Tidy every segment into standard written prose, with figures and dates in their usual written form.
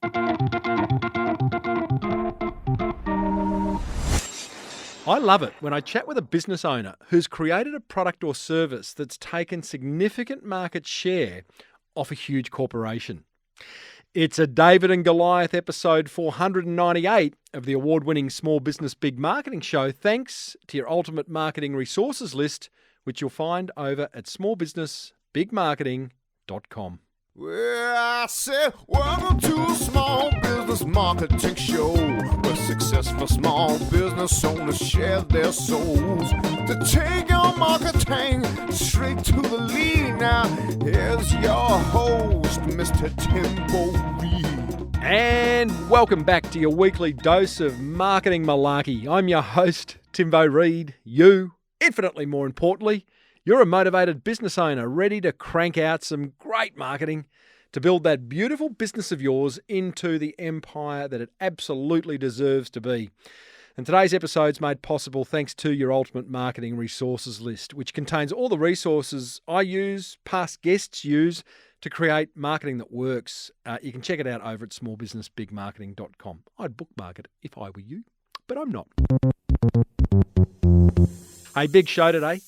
I love it when I chat with a business owner who's created a product or service that's taken significant market share off a huge corporation. It's a David and Goliath episode 498 of the award-winning Small Business Big Marketing Show, thanks to your ultimate marketing resources list, which you'll find over at smallbusinessbigmarketing.com. Well, I said, welcome to a small business marketing show, where successful small business owners share their souls to take your marketing straight to the lead. Now, here's your host, Mr. Timbo Reid. And welcome back to your weekly dose of marketing malarkey. I'm your host, Timbo Reid. You, infinitely more importantly, you're a motivated business owner ready to crank out some great marketing to build that beautiful business of yours into the empire that it absolutely deserves to be. And today's episode's made possible thanks to your ultimate marketing resources list, which contains all the resources I use, past guests use, to create marketing that works. You can check it out over at smallbusinessbigmarketing.com. I'd bookmark it if I were you, but I'm not. Hey, big show today.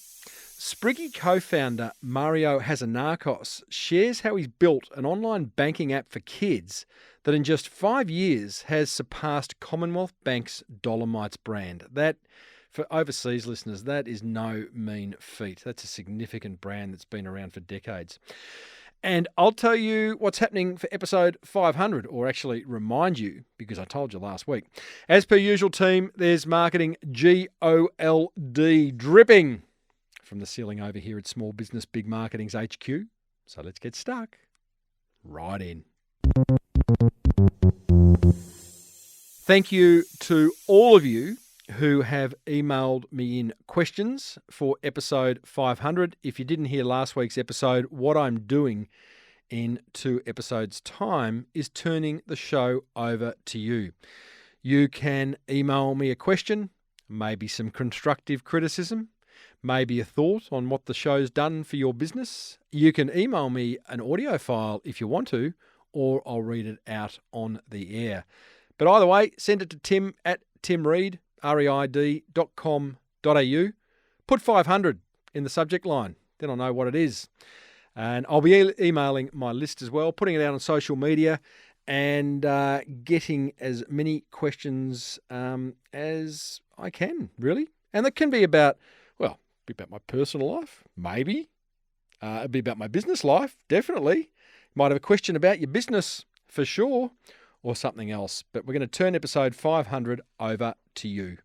Spriggy co-founder Mario Hasanakos shares how he's built an online banking app for kids that in just 5 years has surpassed Commonwealth Bank's Dolomites brand. That, for overseas listeners, that is no mean feat. That's a significant brand that's been around for decades. And I'll tell you what's happening for episode 500, or actually remind you, because I told you last week. As per usual, team, there's marketing GOLD dripping from the ceiling over here at Small Business Big Marketing's HQ. So let's get stuck right in. Thank you to all of you who have emailed me in questions for episode 500. If you didn't hear last week's episode, what I'm doing in 2 episodes' time is turning the show over to you. You can email me a question, maybe some constructive criticism, maybe a thought on what the show's done for your business. You can email me an audio file if you want to, or I'll read it out on the air. But either way, send it to tim@timreid, reid.com.au. Put 500 in the subject line, then I'll know what it is. And I'll be emailing my list as well, putting it out on social media, and getting as many questions as I can, really. And that can be about, well, be about my personal life, maybe. It'd be about my business life, definitely. Might have a question about your business, for sure, or something else. But we're going to turn episode 500 over to you.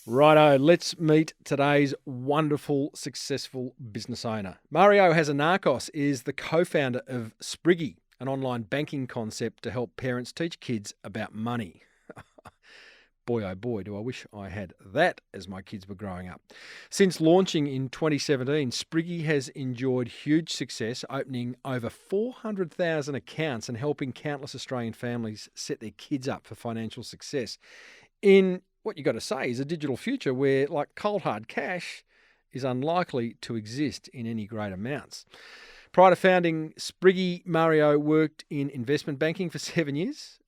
Righto, let's meet today's wonderful, successful business owner. Mario Hasanakos is the co-founder of Spriggy, an online banking concept to help parents teach kids about money. Boy, oh boy, do I wish I had that as my kids were growing up. Since launching in 2017, Spriggy has enjoyed huge success, opening over 400,000 accounts and helping countless Australian families set their kids up for financial success in what you got to say is a digital future where, like, cold hard cash is unlikely to exist in any great amounts. Prior to founding Spriggy, Mario worked in investment banking for 7 years,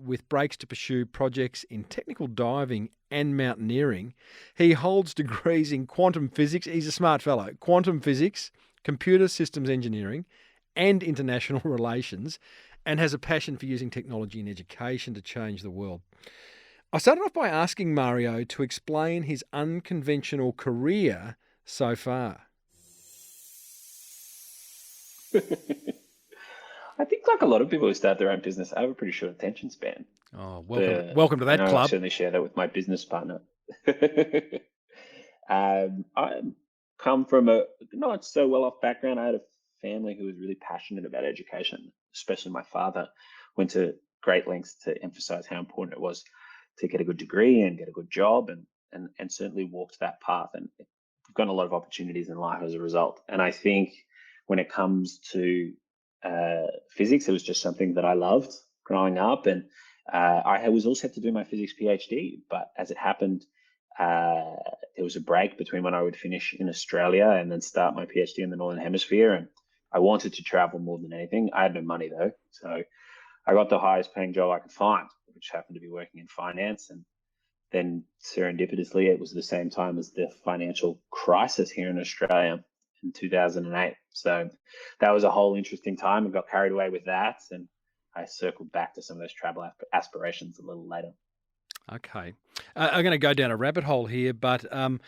with breaks to pursue projects in technical diving and mountaineering. He holds degrees in quantum physics. He's a smart fellow. Quantum physics, computer systems engineering, and international relations, and has a passion for using technology in education to change the world. I started off by asking Mario to explain his unconventional career so far. I think, like a lot of people who start their own business, I have a pretty short attention span. Oh, welcome to that I club. certainly share that with my business partner. I come from a not so well off background. I had a family who was really passionate about education, especially my father went to great lengths to emphasize how important it was to get a good degree and get a good job, and certainly walked that path. And we've gotten a lot of opportunities in life as a result. And I think when it comes to physics, it was just something that I loved growing up. And I was also had to do my physics PhD, but as it happened, there was a break between when I would finish in Australia and then start my PhD in the Northern Hemisphere. And I wanted to travel more than anything. I had no money though, so I got the highest paying job I could find, which happened to be working in finance. And then serendipitously, it was the same time as the financial crisis here in Australia in 2008. So that was a whole interesting time. I got carried away with that, and I circled back to some of those travel aspirations a little later. Okay. I'm going to go down a rabbit hole here, but were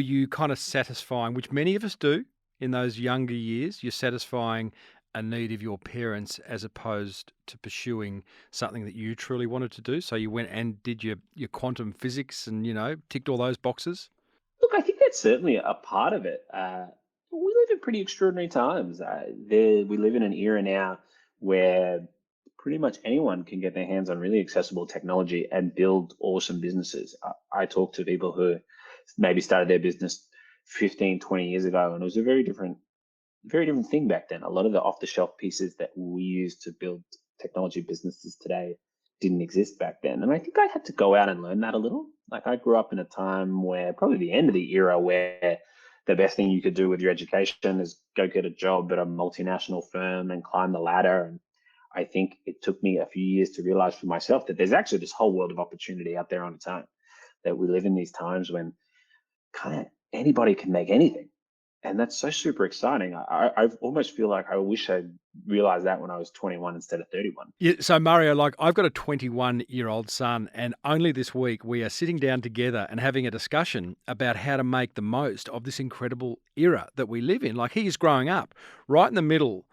you kind of satisfying, which many of us do in those younger years, you're satisfying a need of your parents as opposed to pursuing something that you truly wanted to do? So you went and did your quantum physics and, ticked all those boxes? Look, I think that's certainly a part of it. We live in pretty extraordinary times. We live in an era now where pretty much anyone can get their hands on really accessible technology and build awesome businesses. I talk to people who maybe started their business 15, 20 years ago, and it was a very different thing back then. A lot of the off-the-shelf pieces that we use to build technology businesses today didn't exist back then. And I think I had to go out and learn that a little. Like I grew up in a time where probably the end of the era where the best thing you could do with your education is go get a job at a multinational firm and climb the ladder. And I think it took me a few years to realize for myself that there's actually this whole world of opportunity out there on its own, that we live in these times when kind of anybody can make anything. And that's so super exciting. I almost feel like I wish I realized that when I was 21 instead of 31. Yeah, so Mario, like I've got a 21-year-old son, and only this week we are sitting down together and having a discussion about how to make the most of this incredible era that we live in. Like he is growing up right in the middle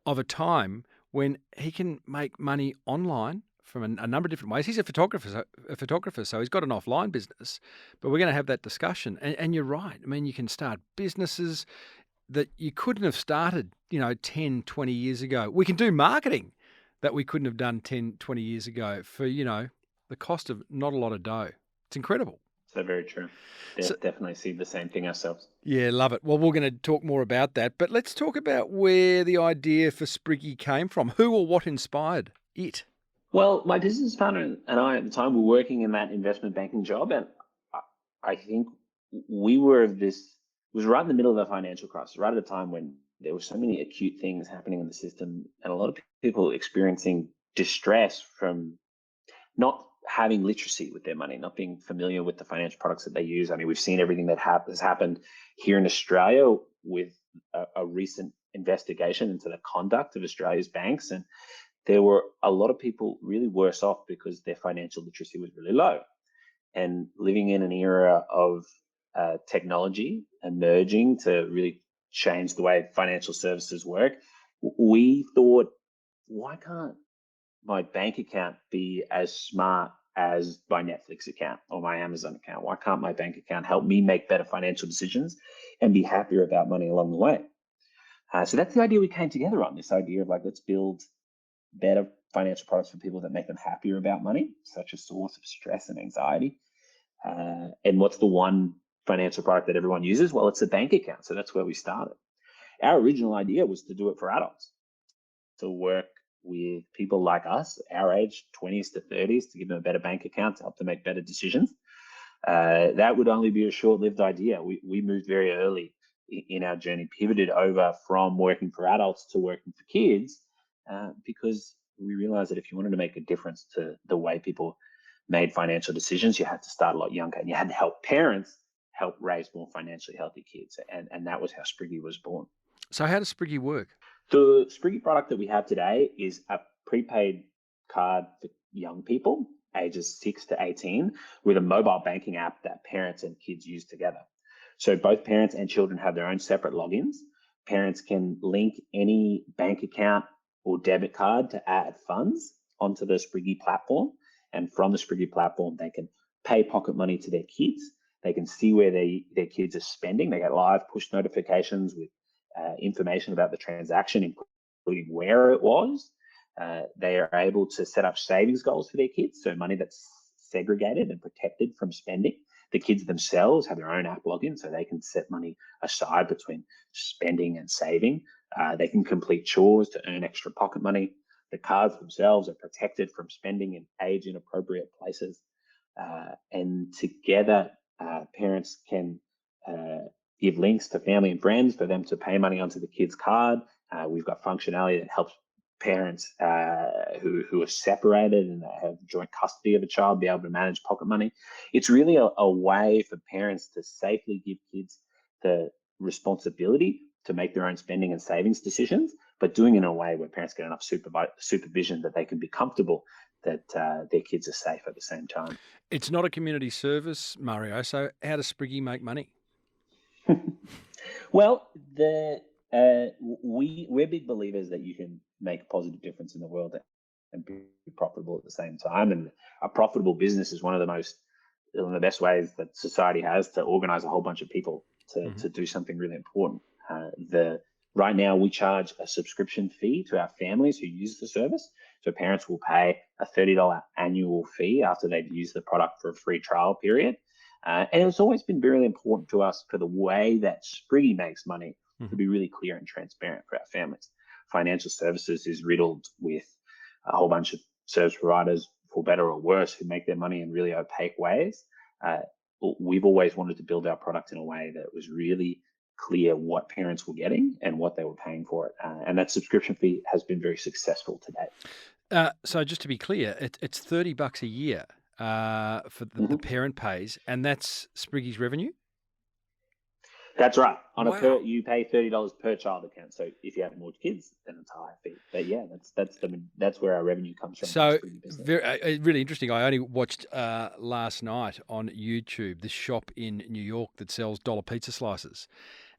of a time when he can make money online from a number of different ways. He's a photographer, so he's got an offline business. But we're going to have that discussion. And you're right. I mean, you can start businesses that you couldn't have started, 10, 20 years ago. We can do marketing that we couldn't have done 10, 20 years ago for, the cost of not a lot of dough. It's incredible. So very true. Definitely see the same thing ourselves. Yeah, love it. Well, we're going to talk more about that, but let's talk about where the idea for Spriggy came from. Who or what inspired it? Well, my business partner and I at the time were working in that investment banking job, and I think we were this it was right in the middle of the financial crisis, right at a time when there were so many acute things happening in the system, and a lot of people experiencing distress from not having literacy with their money, not being familiar with the financial products that they use. I mean, we've seen everything that has happened here in Australia with a recent investigation into the conduct of Australia's banks, and there were a lot of people really worse off because their financial literacy was really low. And living in an era of technology emerging to really change the way financial services work, we thought, why can't my bank account be as smart as my Netflix account or my Amazon account? Why can't my bank account help me make better financial decisions and be happier about money along the way? So that's the idea we came together on, this idea of like, let's build better financial products for people that make them happier about money, such a source of stress and anxiety. And what's the one financial product that everyone uses? Well, it's a bank account. So that's where we started. Our original idea was to do it for adults, to work with people like us, our age, 20s to 30s, to give them a better bank account to help them make better decisions. That would only be a short-lived idea. We moved very early in our journey, pivoted over from working for adults to working for kids, because we realized that if you wanted to make a difference to the way people made financial decisions, you had to start a lot younger, and you had to help parents help raise more financially healthy kids. And that was how Spriggy was born. So how does Spriggy work? The Spriggy product that we have today is a prepaid card for young people, ages 6 to 18, with a mobile banking app that parents and kids use together. So both parents and children have their own separate logins. Parents can link any bank account or debit card to add funds onto the Spriggy platform. And from the Spriggy platform, they can pay pocket money to their kids. They can see where their kids are spending. They get live push notifications with information about the transaction, including where it was. They are able to set up savings goals for their kids, so money that's segregated and protected from spending. The kids themselves have their own app login, so they can set money aside between spending and saving. They can complete chores to earn extra pocket money. The cards themselves are protected from spending in age inappropriate places. And together, parents can give links to family and friends for them to pay money onto the kid's card. We've got functionality that helps parents who are separated and have joint custody of a child be able to manage pocket money. It's really a way for parents to safely give kids the responsibility to make their own spending and savings decisions, but doing it in a way where parents get enough supervision that they can be comfortable that their kids are safe at the same time. It's not a community service, Mario. So how does Spriggy make money? Well, we're big believers that you can make a positive difference in the world and be profitable at the same time. And a profitable business is one of the best ways that society has to organize a whole bunch of people to do something really important. Right now, we charge a subscription fee to our families who use the service. So parents will pay a $30 annual fee after they've used the product for a free trial period. And it's always been really important to us for the way that Spriggy makes money to be really clear and transparent for our families. Financial services is riddled with a whole bunch of service providers, for better or worse, who make their money in really opaque ways. We've always wanted to build our product in a way that was really clear what parents were getting and what they were paying for it. And that subscription fee has been very successful to date. So just to be clear, it's $30 a year for the parent pays, and that's Spriggy's revenue? That's right. Wow. You pay $30 per child account. So if you have more kids, then it's a higher fee. But yeah, that's where our revenue comes from. So really interesting. I only watched last night on YouTube this shop in New York that sells dollar pizza slices,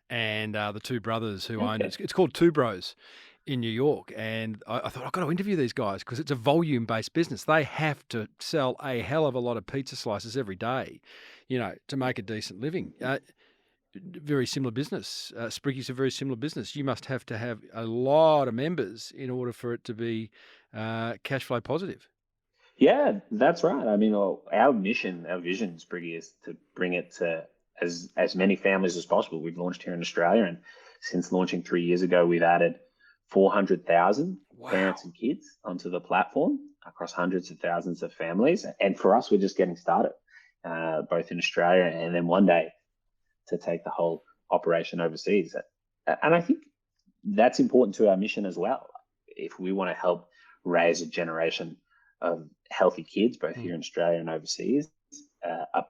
and the two brothers who own it. It's called Two Bros in New York, and I thought I've got to interview these guys because it's a volume-based business. They have to sell a hell of a lot of pizza slices every day, to make a decent living. Very similar business. Spriggy's a very similar business. You must have to have a lot of members in order for it to be cash flow positive. Yeah, that's right. I mean, our mission, our vision, Spriggy, is to bring it to as many families as possible. We've launched here in Australia, and since launching 3 years ago, we've added 400,000 parents and kids onto the platform across hundreds of thousands of families. And for us, we're just getting started, both in Australia and then one day to take the whole operation overseas. And I think that's important to our mission as well. If we want to help raise a generation of healthy kids, both here in Australia and overseas, a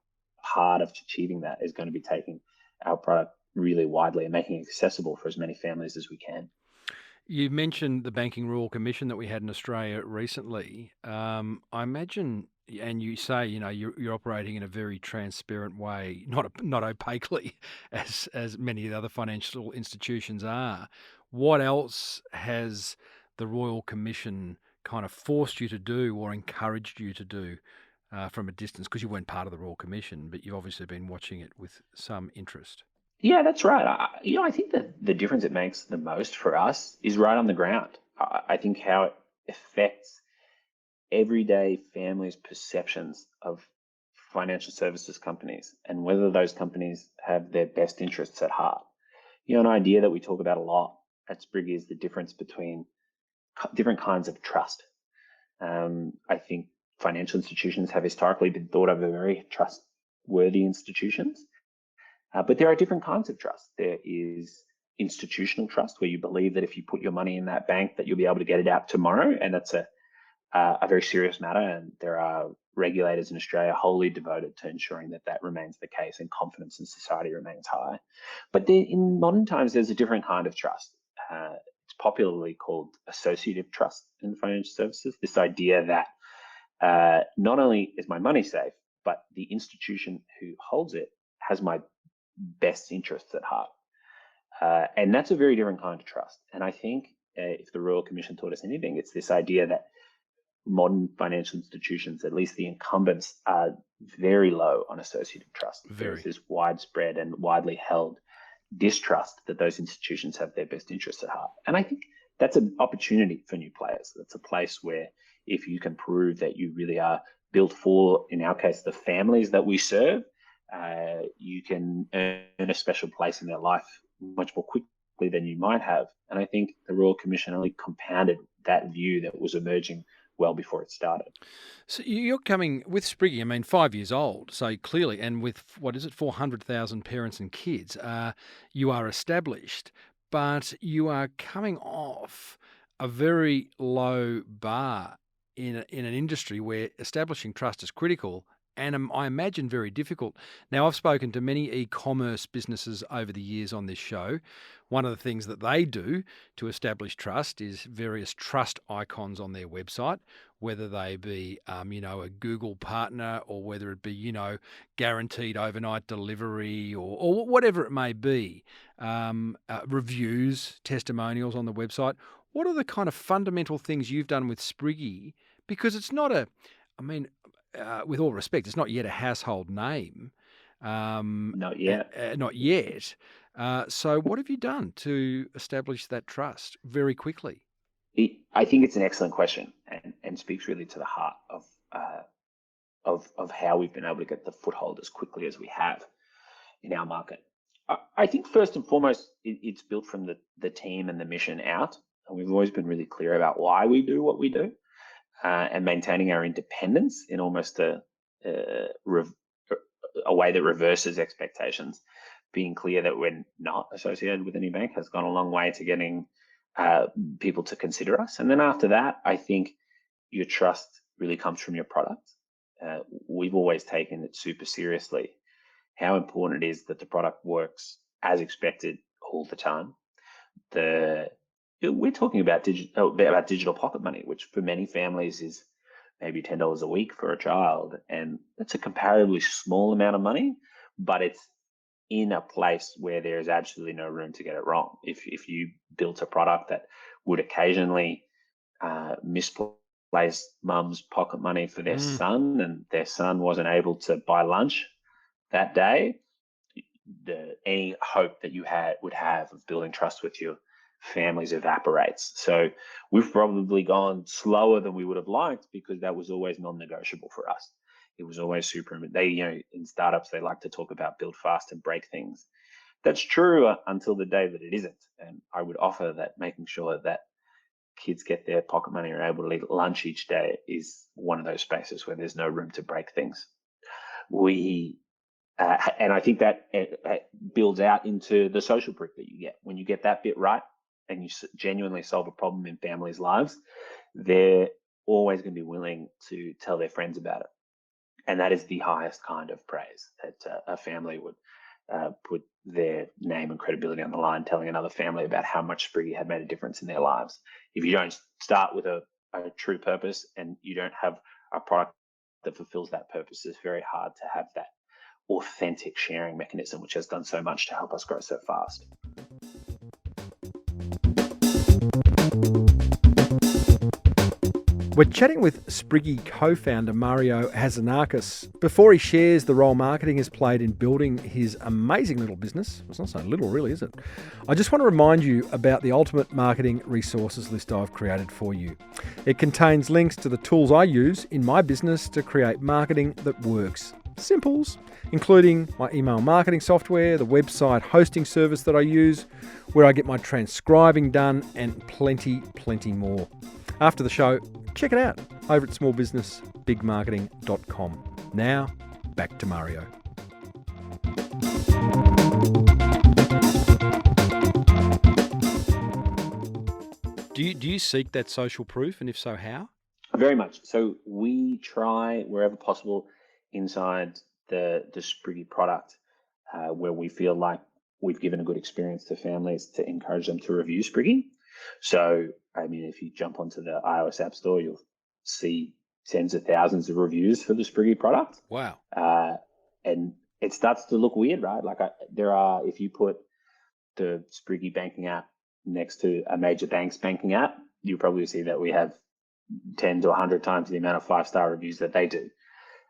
part of achieving that is going to be taking our product really widely and making it accessible for as many families as we can. You mentioned the Banking Royal Commission that we had in Australia recently. I imagine, and you say, you're operating in a very transparent way, not opaquely, as many of the other financial institutions are. What else has the Royal Commission kind of forced you to do or encouraged you to do from a distance? Because you weren't part of the Royal Commission, but you've obviously been watching it with some interest. Yeah, that's right. I think that the difference it makes the most for us is right on the ground. I think how it affects everyday families' perceptions of financial services companies and whether those companies have their best interests at heart. An idea that we talk about a lot at Spriggy is the difference between different kinds of trust. I think financial institutions have historically been thought of as very trustworthy institutions. But there are different kinds of trust. There is institutional trust, where you believe that if you put your money in that bank, that you'll be able to get it out tomorrow, and that's a very serious matter. And there are regulators in Australia wholly devoted to ensuring that that remains the case, and confidence in society remains high. But in modern times, there's a different kind of trust. It's popularly called associative trust in financial services. This idea that not only is my money safe, but the institution who holds it has my best interests at heart. And that's a very different kind of trust. And I think if the Royal Commission taught us anything, it's this idea that modern financial institutions, at least the incumbents, are very low on associative trust. There's this widespread and widely held distrust that those institutions have their best interests at heart. And I think that's an opportunity for new players. That's a place where if you can prove that you really are built for, in our case, the families that we serve, you can earn a special place in their life much more quickly than you might have. And I think the Royal Commission only compounded that view that was emerging well before it started. So you're coming with Spriggy, I mean, 5 years old, so clearly, and with, 400,000 parents and kids, you are established, but you are coming off a very low bar in an industry where establishing trust is critical and I imagine very difficult. Now, I've spoken to many e-commerce businesses over the years on this show. One of the things that they do to establish trust is various trust icons on their website, whether they be, a Google partner or whether it be, guaranteed overnight delivery or whatever it may be, reviews, testimonials on the website. What are the kind of fundamental things you've done with Spriggy? Because it's not with all respect, it's not yet a household name. Not yet. Not yet. So what have you done to establish that trust very quickly? I think it's an excellent question and speaks really to the heart of how we've been able to get the foothold as quickly as we have in our market. I think first and foremost, it's built from the team and the mission out, and we've always been really clear about why we do what we do, and maintaining our independence in almost a way that reverses expectations. Being clear that we're not associated with any bank has gone a long way to getting people to consider us. And then after that, I think your trust really comes from your product. We've always taken it super seriously, how important it is that the product works as expected all the time. We're talking about digital pocket money, which for many families is maybe $10 a week for a child, and that's a comparatively small amount of money, but it's in a place where there is absolutely no room to get it wrong. If you built a product that would occasionally misplace mum's pocket money for their son, and their son wasn't able to buy lunch that day, any hope that you would have of building trust with your families evaporates. So we've probably gone slower than we would have liked because that was always non-negotiable for us. It was always super. In startups, they like to talk about build fast and break things. That's true until the day that it isn't. And I would offer that making sure that kids get their pocket money or are able to eat lunch each day is one of those spaces where there's no room to break things. And I think that builds out into the social proof that you get. When you get that bit right and you genuinely solve a problem in families' lives, they're always going to be willing to tell their friends about it. And that is the highest kind of praise that a family would put their name and credibility on the line, telling another family about how much Spriggy had made a difference in their lives. If you don't start with a true purpose and you don't have a product that fulfills that purpose, it's very hard to have that authentic sharing mechanism, which has done so much to help us grow so fast. We're chatting with Spriggy co-founder Mario Hasanakos. Before he shares the role marketing has played in building his amazing little business, it's not so little really, is it? I just want to remind you about the ultimate marketing resources list I've created for you. It contains links to the tools I use in my business to create marketing that works. Simples, including my email marketing software, the website hosting service that I use, where I get my transcribing done, and plenty more. After the show, check it out over at smallbusinessbigmarketing.com. Now, back to Mario. Do you seek that social proof, and if so, how? Very much. So we try wherever possible inside the Spriggy product, where we feel like we've given a good experience to families, to encourage them to review Spriggy. So, if you jump onto the iOS App Store, you'll see tens of thousands of reviews for the Spriggy product. Wow. And it starts to look weird, right? If you put the Spriggy banking app next to a major bank's banking app, you'll probably see that we have 10 to 100 times the amount of 5-star reviews that they do.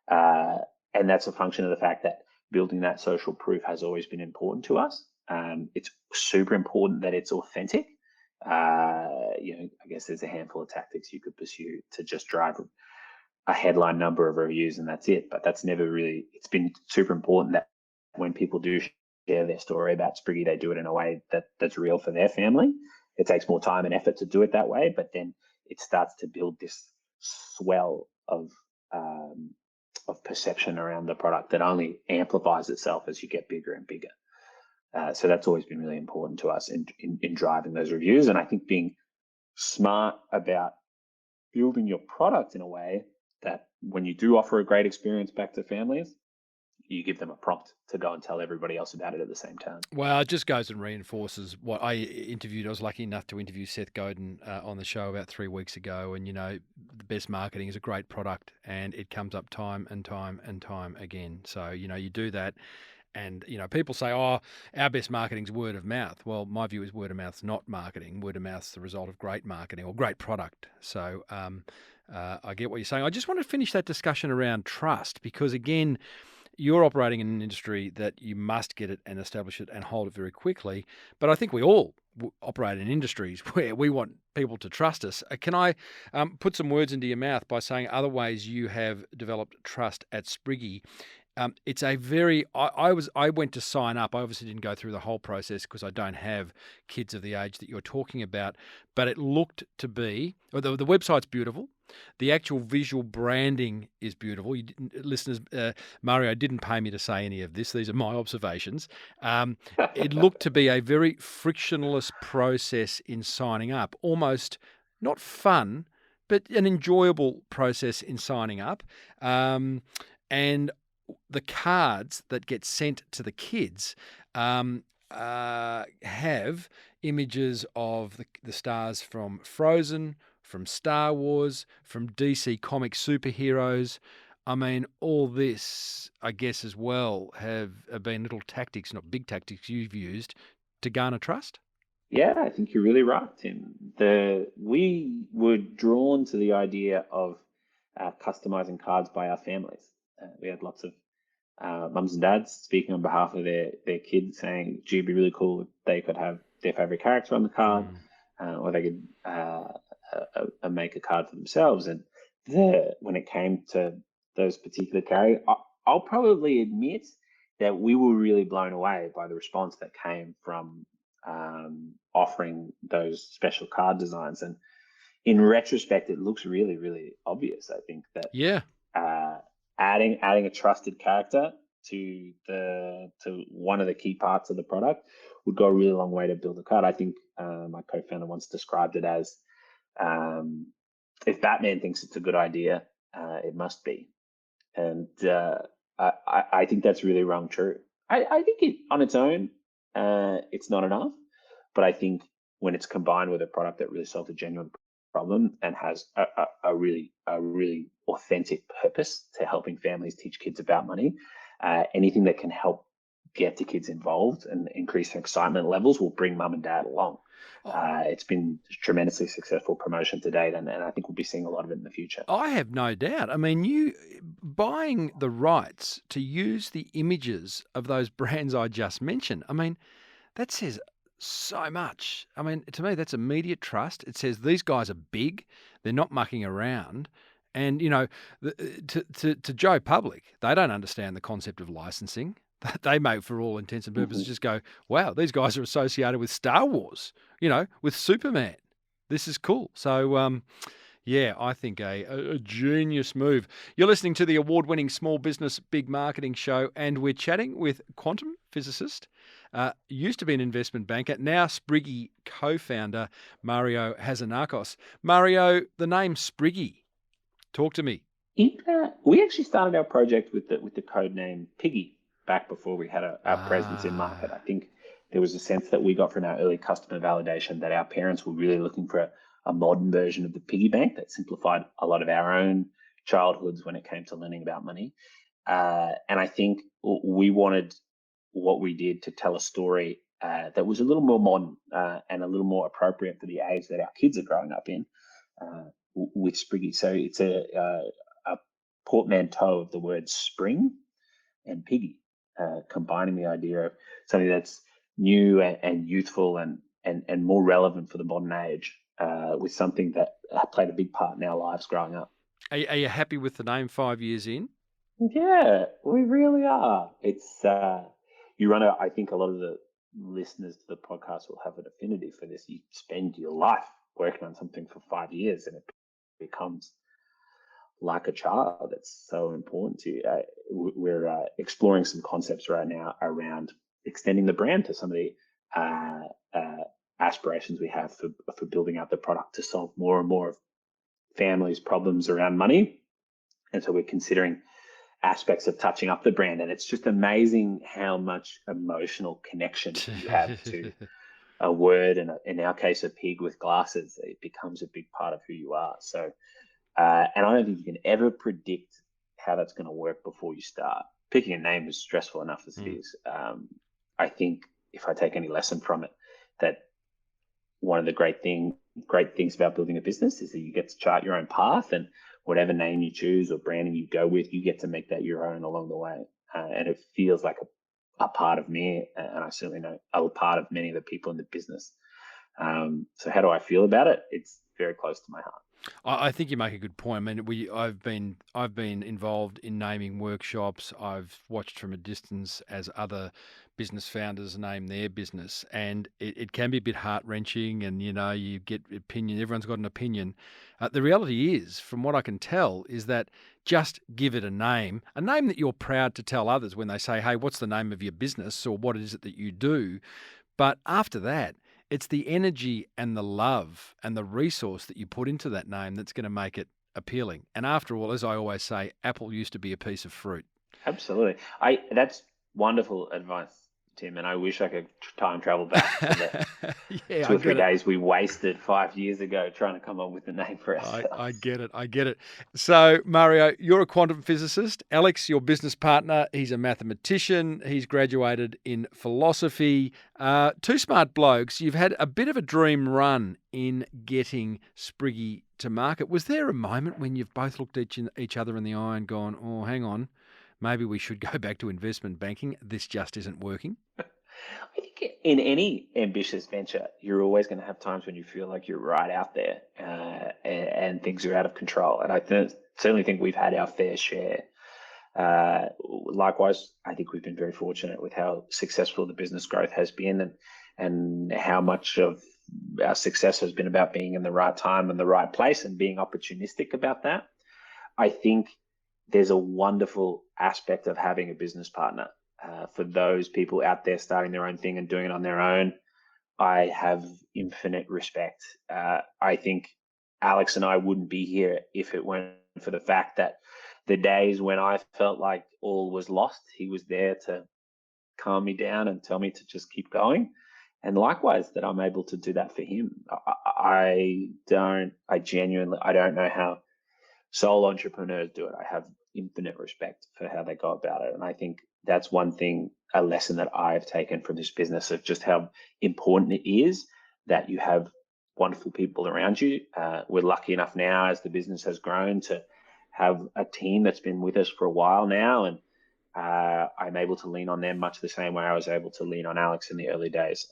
And that's a function of the fact that building that social proof has always been important to us. It's super important that it's authentic. I guess there's a handful of tactics you could pursue to just drive a headline number of reviews and that's it. But that's never really, it's been super important that when people do share their story about Spriggy, they do it in a way that's real for their family. It takes more time and effort to do it that way, but then it starts to build this swell of perception around the product that only amplifies itself as you get bigger and bigger. So that's always been really important to us in driving those reviews. And I think being smart about building your product in a way that when you do offer a great experience back to families, you give them a prompt to go and tell everybody else about it at the same time. Well, it just goes and reinforces what I interviewed. I was lucky enough to interview Seth Godin on the show about 3 weeks ago. And, the best marketing is a great product, and it comes up time and time and time again. So, you do that. And, people say, oh, our best marketing is word of mouth. Well, my view is word of mouth's not marketing. Word of mouth's the result of great marketing or great product. So I get what you're saying. I just want to finish that discussion around trust because, again, you're operating in an industry that you must get it and establish it and hold it very quickly. But I think we all operate in industries where we want people to trust us. Can I put some words into your mouth by saying other ways you have developed trust at Spriggy? It's a very. I went to sign up. I obviously didn't go through the whole process because I don't have kids of the age that you're talking about. But it looked to be. Well, the website's beautiful. The actual visual branding is beautiful. Listeners, Mario didn't pay me to say any of this. These are my observations. It looked to be a very frictionless process in signing up. Almost not fun, but an enjoyable process in signing up. And the cards that get sent to the kids have images of the stars from Frozen, from Star Wars, from DC comic superheroes. I mean, all this, I guess, as well, have been little tactics, not big tactics, you've used to garner trust. Yeah, I think you're really right, Tim. We were drawn to the idea of customizing cards by our families. We had lots of mums and dads speaking on behalf of their kids, saying, "Gee, it'd be really cool if they could have their favorite character on the card, or they could make a card for themselves." And when it came to those particular characters, I'll probably admit that we were really blown away by the response that came from offering those special card designs. And in retrospect, it looks really, really obvious. I think that adding a trusted character to one of the key parts of the product would go a really long way to build a card. I think my co-founder once described it as if Batman thinks it's a good idea, it must be. And I think that's really wrong true. I think on its own, it's not enough. But I think when it's combined with a product that really solves a genuine problem and has a really authentic purpose to helping families teach kids about money, anything that can help get the kids involved and increase their excitement levels will bring mum and dad along. It's been a tremendously successful promotion to date, and I think we'll be seeing a lot of it in the future. I have no doubt. I mean, you buying the rights to use the images of those brands I just mentioned, I mean, that says so much. I mean, to me, that's immediate trust. It says these guys are big. They're not mucking around. And, to Joe Public, they don't understand the concept of licensing. They may, for all intents and purposes, just go, wow, these guys are associated with Star Wars, with Superman. This is cool. So, yeah, I think a genius move. You're listening to the award-winning Small Business Big Marketing Show, and we're chatting with quantum physicist, used to be an investment banker, now Spriggy co-founder, Mario Hasanakos. Mario, the name Spriggy, talk to me. We actually started our project with the code name Piggy back before we had our presence in market. I think there was a sense that we got from our early customer validation that our parents were really looking for a modern version of the piggy bank that simplified a lot of our own childhoods when it came to learning about money. And I think we wanted what we did to tell a story that was a little more modern and a little more appropriate for the age that our kids are growing up in with Spriggy. So it's a portmanteau of the words spring and piggy, combining the idea of something that's new and youthful and more relevant for the modern age with something that played a big part in our lives growing up. Are you happy with the name 5 years in? Yeah, we really are. It's I think a lot of the listeners to the podcast will have an affinity for this. You spend your life working on something for 5 years and it becomes like a child. It's so important to you. We're exploring some concepts right now around extending the brand to some of the aspirations we have for building out the product to solve more and more of families' problems around money. And so we're considering aspects of touching up the brand. And it's just amazing how much emotional connection you have to a word, and in our case, a pig with glasses. It becomes a big part of who you are. So, and I don't think you can ever predict how that's going to work before you start. Picking a name is stressful enough as it is. I think if I take any lesson from it, that one of the great things about building a business is that you get to chart your own path, and whatever name you choose or branding you go with, you get to make that your own along the way. And it feels like a part of me, and I certainly know a part of many of the people in the business. So how do I feel about it? It's very close to my heart. I think you make a good point. I mean, I've been involved in naming workshops. I've watched from a distance as other business founders name their business, and it can be a bit heart wrenching. And you get opinion. Everyone's got an opinion. The reality is, from what I can tell, is that just give it a name that you're proud to tell others when they say, "Hey, what's the name of your business?" or "What is it that you do?" But after that, it's the energy and the love and the resource that you put into that name that's going to make it appealing. And after all, as I always say, Apple used to be a piece of fruit. Absolutely. That's wonderful advice, Tim, and I wish I could time travel back to the Yeah, 2 or 3 days we wasted 5 years ago trying to come up with a name for ourselves. I get it. So, Mario, you're a quantum physicist. Alex, your business partner, he's a mathematician. He's graduated in philosophy. Two smart blokes. You've had a bit of a dream run in getting Spriggy to market. Was there a moment when you've both looked each other in the eye and gone, "Oh, hang on, maybe we should go back to investment banking. This just isn't working"? I think in any ambitious venture, you're always going to have times when you feel like you're right out there and things are out of control. And I certainly think we've had our fair share. Likewise, I think we've been very fortunate with how successful the business growth has been, and how much of our success has been about being in the right time and the right place and being opportunistic about that. I think there's a wonderful aspect of having a business partner. For those people out there starting their own thing and doing it on their own, I have infinite respect. I think Alex and I wouldn't be here if it weren't for the fact that the days when I felt like all was lost, he was there to calm me down and tell me to just keep going. And likewise, that I'm able to do that for him. I don't know how sole entrepreneurs do it. I have infinite respect for how they go about it. And I think that's one thing, a lesson that I've taken from this business, of just how important it is that you have wonderful people around you. We're lucky enough now, as the business has grown, to have a team that's been with us for a while now. And I'm able to lean on them much the same way I was able to lean on Alex in the early days.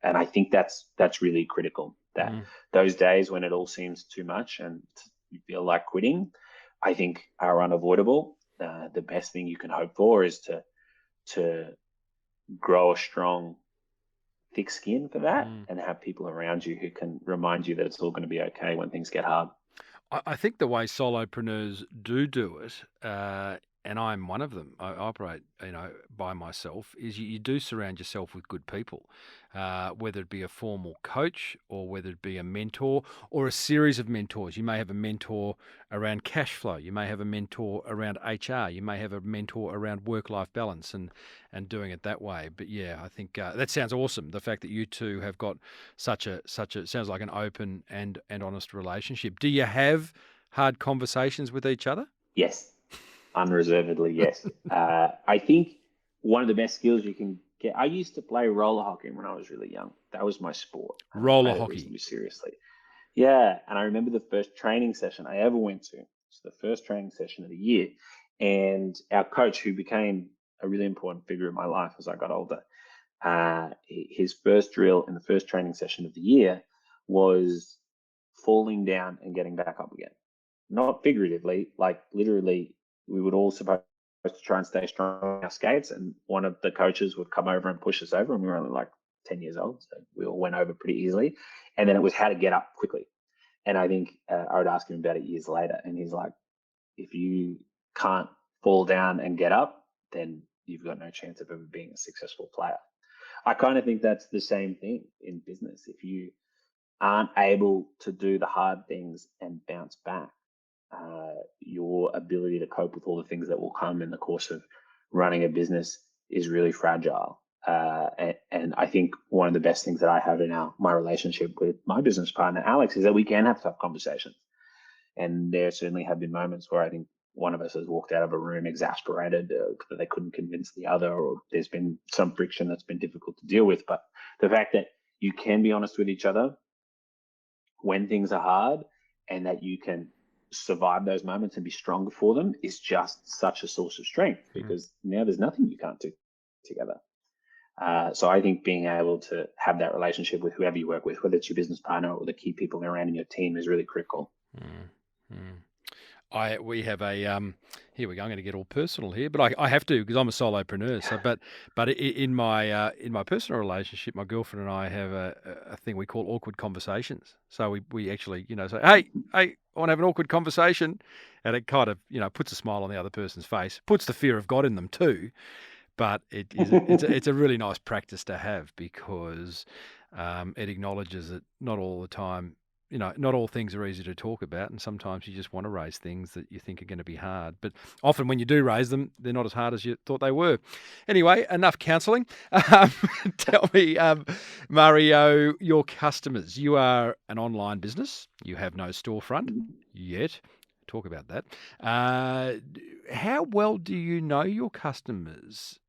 And I think that's really critical, that those days when it all seems too much and you feel like quitting, I think are unavoidable. The best thing you can hope for is to grow a strong, thick skin for that, and have people around you who can remind you that it's all going to be okay when things get hard. I think the way solopreneurs do it, and I'm one of them. I operate, by myself. Is you do surround yourself with good people, whether it be a formal coach or whether it be a mentor or a series of mentors. You may have a mentor around cash flow. You may have a mentor around HR. You may have a mentor around work-life balance, and doing it that way. But yeah, I think that sounds awesome. The fact that you two have got such a sounds like an open and honest relationship. Do you have hard conversations with each other? Yes, unreservedly, yes. I think one of the best skills you can get. I used to play roller hockey when I was really young. That was my sport. Roller hockey. Seriously. Yeah, and I remember the first training session I ever went to. It's the first training session of the year, and our coach, who became a really important figure in my life as I got older, his first drill in the first training session of the year was falling down and getting back up again. Not figuratively, like literally. We would all supposed to try and stay strong on our skates, and one of the coaches would come over and push us over, and we were only like 10 years old, so we all went over pretty easily. And then it was how to get up quickly. And I think I would ask him about it years later, and he's like, If you can't fall down and get up, then you've got no chance of ever being a successful player. I kind of think that's the same thing in business. If you aren't able to do the hard things and bounce back, your ability to cope with all the things that will come in the course of running a business is really fragile. And I think one of the best things that I have in my relationship with my business partner, Alex, is that we can have tough conversations. And there certainly have been moments where I think one of us has walked out of a room exasperated that they couldn't convince the other, or there's been some friction that's been difficult to deal with. But the fact that you can be honest with each other when things are hard, and that you can survive those moments and be stronger for them, is just such a source of strength, because now there's nothing you can't do together. So I think being able to have that relationship with whoever you work with, whether it's your business partner or the key people around in your team, is really critical. We have a here we go. I'm going to get all personal here, but I have to, because I'm a solopreneur. So, but in my personal relationship, my girlfriend and I have a thing we call awkward conversations. So we actually say, hey, I want to have an awkward conversation, and it kind of puts a smile on the other person's face, puts the fear of God in them too. But it's a really nice practice to have, because it acknowledges that not all the time, not all things are easy to talk about, and sometimes you just want to raise things that you think are going to be hard. But often when you do raise them, they're not as hard as you thought they were. Anyway, enough counselling. Tell me, Mario, your customers. You are an online business. You have no storefront yet. Talk about that. How well do you know your customers?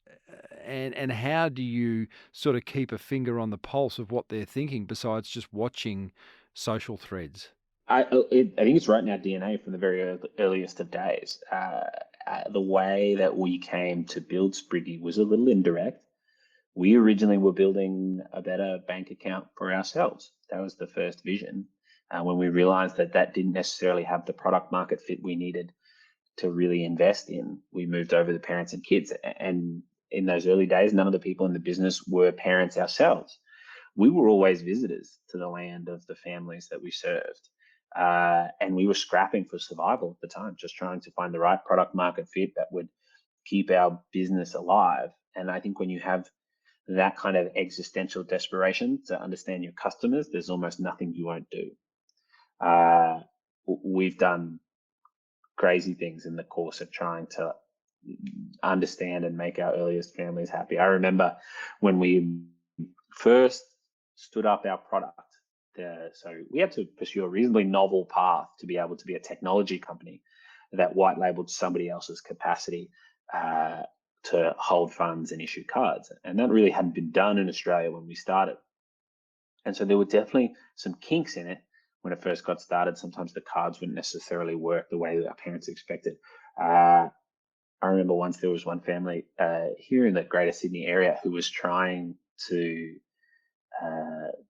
And how do you sort of keep a finger on the pulse of what they're thinking, besides just watching social threads? I think it's right in our DNA from the very earliest of days. The way that we came to build Spriggy was a little indirect. We originally were building a better bank account for ourselves. That was the first vision. When we realized that didn't necessarily have the product market fit we needed to really invest in, we moved over to parents and kids. And in those early days, none of the people in the business were parents ourselves. We were always visitors to the land of the families that we served. And we were scrapping for survival at the time, just trying to find the right product market fit that would keep our business alive. And I think when you have that kind of existential desperation to understand your customers, there's almost nothing you won't do. We've done crazy things in the course of trying to understand and make our earliest families happy. I remember when we first stood up our product, so we had to pursue a reasonably novel path to be able to be a technology company that white labeled somebody else's capacity to hold funds and issue cards. And that really hadn't been done in Australia when we started. And so there were definitely some kinks in it when it first got started. Sometimes the cards wouldn't necessarily work the way that our parents expected. I remember once there was one family here in the Greater Sydney area who was trying to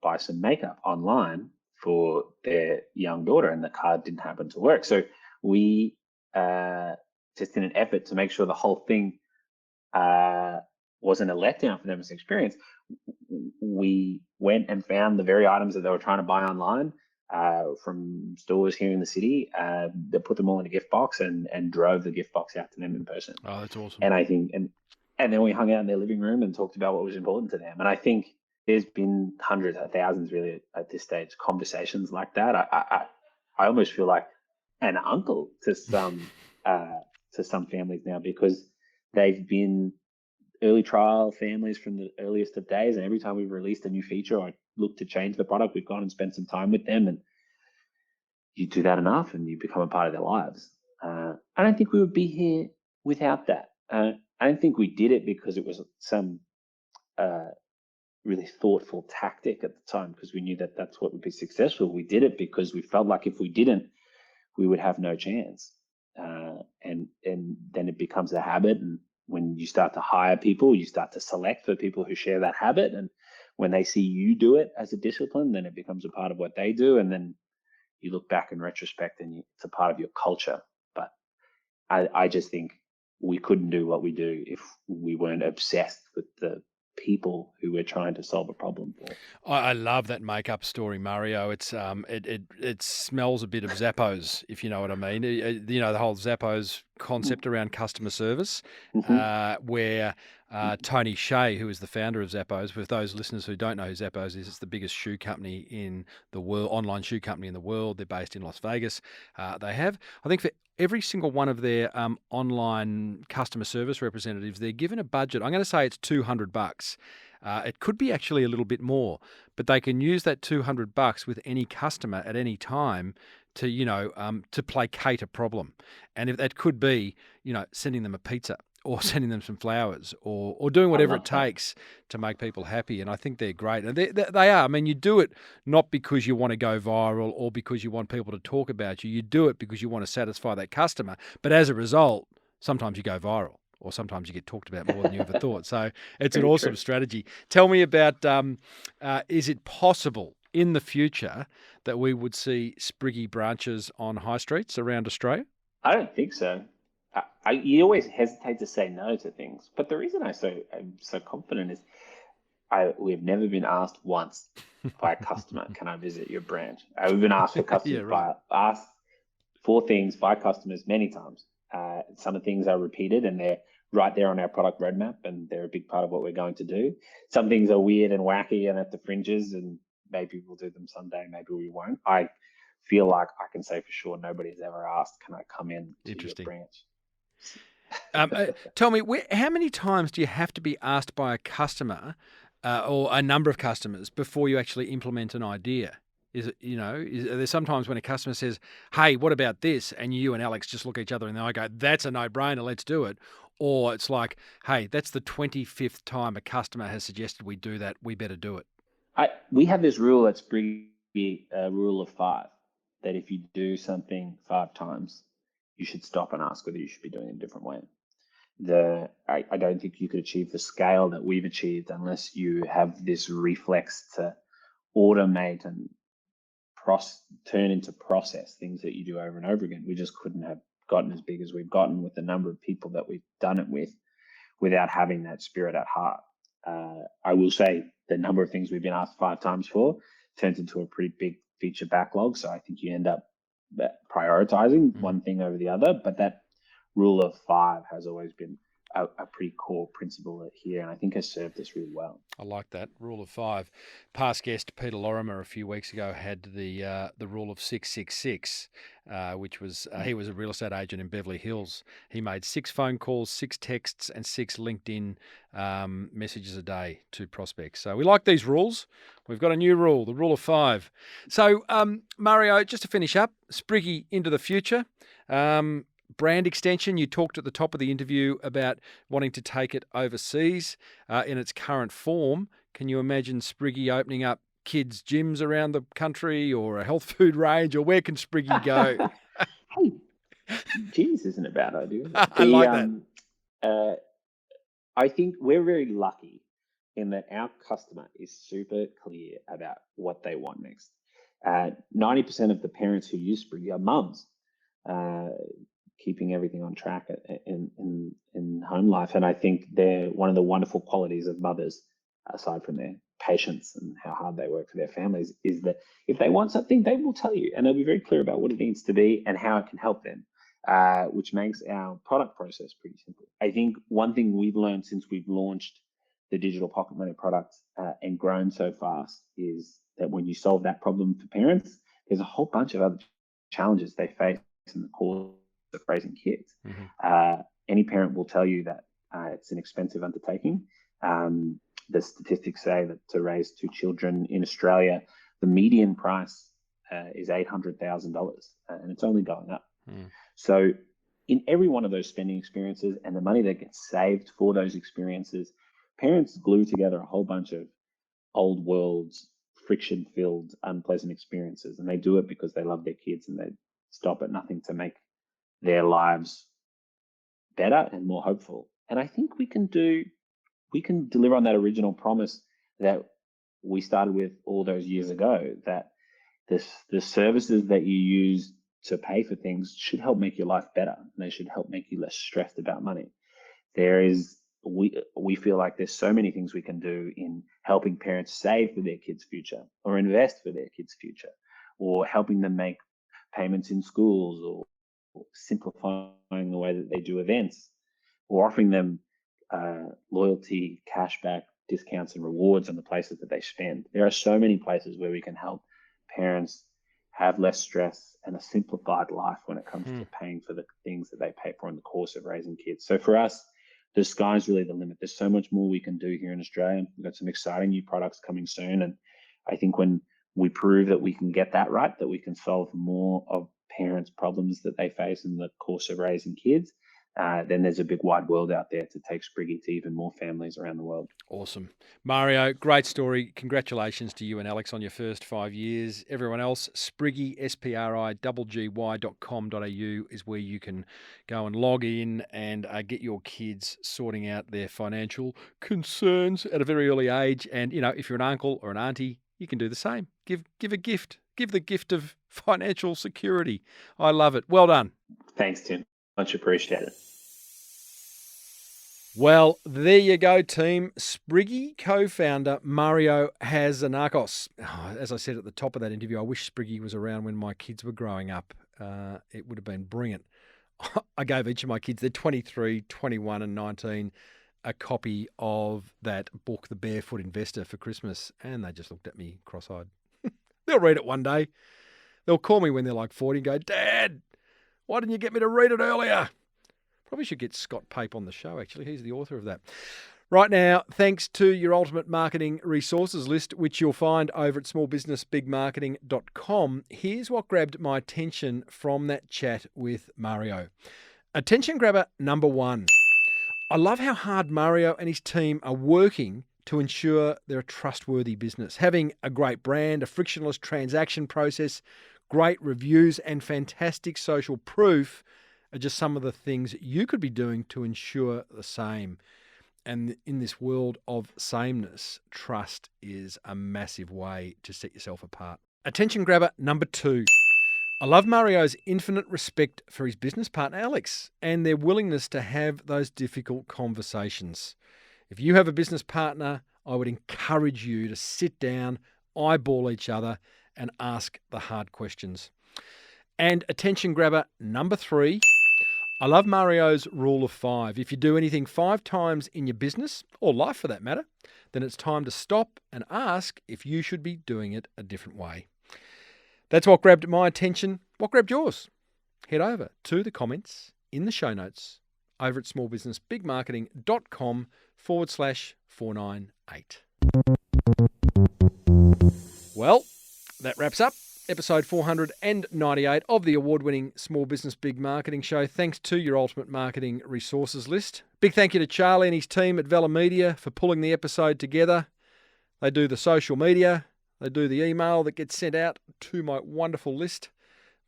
buy some makeup online for their young daughter, and the card didn't happen to work. So we, just in an effort to make sure the whole thing wasn't a letdown for them as an experience, we went and found the very items that they were trying to buy online from stores here in the city. They put them all in a gift box and drove the gift box out to them in person. Oh, that's awesome. And I think, and then we hung out in their living room and talked about what was important to them. And I think there's been hundreds of thousands, really, at this stage, conversations like that. I almost feel like an uncle to some families now, because they've been early trial families from the earliest of days. And every time we've released a new feature or look to change the product, we've gone and spent some time with them. And you do that enough and you become a part of their lives. I don't think we would be here without that. I don't think we did it because it was some really thoughtful tactic at the time, because we knew that that's what would be successful. We did it because we felt like if we didn't, we would have no chance. And then it becomes a habit. And when you start to hire people, you start to select for people who share that habit. And when they see you do it as a discipline, then it becomes a part of what they do. And then you look back in retrospect and it's a part of your culture. But I just think we couldn't do what we do if we weren't obsessed with the people who we're trying to solve a problem for. I love that makeup story, Mario. It's it smells a bit of Zappos, if you know what I mean. You know, the whole Zappos concept around customer service, where Tony Shea, who is the founder of Zappos, for those listeners who don't know who Zappos is, it's the biggest shoe company in the world, online shoe company in the world. They're based in Las Vegas. They have, I think, for every single one of their online customer service representatives, they're given a budget. I'm going to say it's $200. It could be actually a little bit more, but they can use that $200 with any customer at any time to, to placate a problem. And if that could be, sending them a pizza or sending them some flowers or doing whatever it takes to make people happy. And I think they're great. And they are. I mean, you do it not because you want to go viral or because you want people to talk about you. You do it because you want to satisfy that customer. But as a result, sometimes you go viral, or sometimes you get talked about more than you ever thought. So it's an awesome strategy. Tell me about, is it possible in the future that we would see Spriggy branches on high streets around Australia? I don't think so. You always hesitate to say no to things, but the reason I'm so confident is we've never been asked once by a customer, can I visit your branch? We've been asked for customers asked for things by customers many times. Some of the things are repeated and they're right there on our product roadmap and they're a big part of what we're going to do. Some things are weird and wacky and at the fringes, and maybe we'll do them someday, maybe we won't. I feel like I can say for sure nobody's ever asked, can I come in to your branch? Tell me, how many times do you have to be asked by a customer or a number of customers before you actually implement an idea? Is it, is there sometimes when a customer says, hey, what about this? And you and Alex just look at each other and I go, that's a no-brainer, let's do it. Or it's like, hey, that's the 25th time a customer has suggested we do that, we better do it. We have this rule at Spriggy, rule of 5, that if you do something 5 times, you should stop and ask whether you should be doing it a different way. I don't think you could achieve the scale that we've achieved unless you have this reflex to automate and turn into process things that you do over and over again. We just couldn't have gotten as big as we've gotten with the number of people that we've done it with without having that spirit at heart. I will say the number of things we've been asked 5 times for turns into a pretty big feature backlog. So I think you end up prioritizing one thing over the other, but that rule of 5 has always been a pretty core principle here, and I think has served us really well. I like that rule of 5. Past guest Peter Lorimer a few weeks ago had the rule of 666, which was he was a real estate agent in Beverly Hills. He made 6 phone calls, 6 texts, and 6 LinkedIn messages a day to prospects. So we like these rules. We've got a new rule, the rule of 5. So Mario, just to finish up, Spriggy into the future. Brand extension, you talked at the top of the interview about wanting to take it overseas in its current form. Can you imagine Spriggy opening up kids' gyms around the country or a health food range, or where can Spriggy go? Hey, gyms isn't a bad idea. I like that. I think we're very lucky in that our customer is super clear about what they want next. 90% of the parents who use Spriggy are mums. Keeping everything on track in home life. And I think they're one of the wonderful qualities of mothers, aside from their patience and how hard they work for their families, is that if they want something, they will tell you, and they'll be very clear about what it needs to be and how it can help them, which makes our product process pretty simple. I think one thing we've learned since we've launched the digital pocket money product and grown so fast is that when you solve that problem for parents, there's a whole bunch of other challenges they face in the course of raising kids. Any parent will tell you that it's an expensive undertaking. The statistics say that to raise 2 children in Australia, the median price is $800,000, and it's only going up. So in every one of those spending experiences and the money that gets saved for those experiences, parents glue together a whole bunch of old worlds, friction-filled, unpleasant experiences, and they do it because they love their kids and they stop at nothing to make their lives better and more hopeful. And I think we can deliver on that original promise that we started with all those years ago, that the services that you use to pay for things should help make your life better, and they should help make you less stressed about money. There is we feel like there's so many things we can do in helping parents save for their kids' future, or invest for their kids' future, or helping them make payments in schools, or simplifying the way that they do events, or offering them loyalty, cashback, discounts, and rewards on the places that they spend. There are so many places where we can help parents have less stress and a simplified life when it comes to paying for the things that they pay for in the course of raising kids. So for us, the sky's really the limit. There's so much more we can do here in Australia. We've got some exciting new products coming soon. And I think when we prove that we can get that right, that we can solve more of parents' problems that they face in the course of raising kids, then there's a big wide world out there to take Spriggy to even more families around the world. Awesome. Mario, great story. Congratulations to you and Alex on your first 5 years. Everyone else, Spriggy, spriggy.com.au is where you can go and log in and get your kids sorting out their financial concerns at a very early age. And, if you're an uncle or an auntie, you can do the same. Give a gift. Give the gift of financial security. I love it. Well done. Thanks, Tim. Much appreciated. Well, there you go, team. Spriggy co-founder Mario Hasanakos. As I said at the top of that interview, I wish Spriggy was around when my kids were growing up. It would have been brilliant. I gave each of my kids, they're 23, 21 and 19, a copy of that book, The Barefoot Investor, for Christmas, and they just looked at me cross-eyed. They'll read it one day. They'll call me when they're like 40 and go, Dad, why didn't you get me to read it earlier? Probably should get Scott Pape on the show, actually. He's the author of that. Right now, thanks to your ultimate marketing resources list, which you'll find over at smallbusinessbigmarketing.com, here's what grabbed my attention from that chat with Mario. Attention grabber number 1. I love how hard Mario and his team are working to ensure they're a trustworthy business. Having a great brand, a frictionless transaction process, great reviews, and fantastic social proof are just some of the things you could be doing to ensure the same. And in this world of sameness, trust is a massive way to set yourself apart. Attention grabber number 2. I love Mario's infinite respect for his business partner, Alex, and their willingness to have those difficult conversations. If you have a business partner, I would encourage you to sit down, eyeball each other, and ask the hard questions. And attention grabber number 3, I love Mario's rule of 5. If you do anything 5 times in your business, or life for that matter, then it's time to stop and ask if you should be doing it a different way. That's what grabbed my attention. What grabbed yours? Head over to the comments in the show notes over at smallbusinessbigmarketing.com/498. Well, that wraps up episode 498 of the award-winning Small Business Big Marketing Show. Thanks to your ultimate marketing resources list. Big thank you to Charlie and his team at Vela Media for pulling the episode together. They do the social media. They do the email that gets sent out to my wonderful list.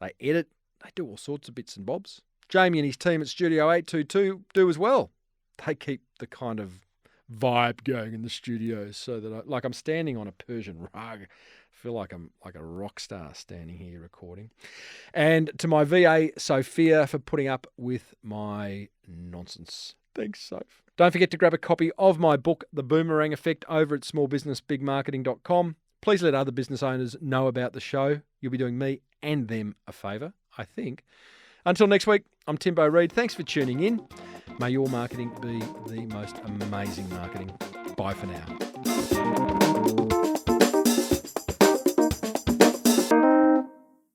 They edit. They do all sorts of bits and bobs. Jamie and his team at Studio 822 do as well. They keep the kind of vibe going in the studio so that I'm standing on a Persian rug. I feel like I'm like a rock star standing here recording. And to my VA, Sophia, for putting up with my nonsense. Thanks, Soph. Don't forget to grab a copy of my book, The Boomerang Effect, over at smallbusinessbigmarketing.com. Please let other business owners know about the show. You'll be doing me and them a favour, I think. Until next week, I'm Timbo Reid. Thanks for tuning in. May your marketing be the most amazing marketing. Bye for now.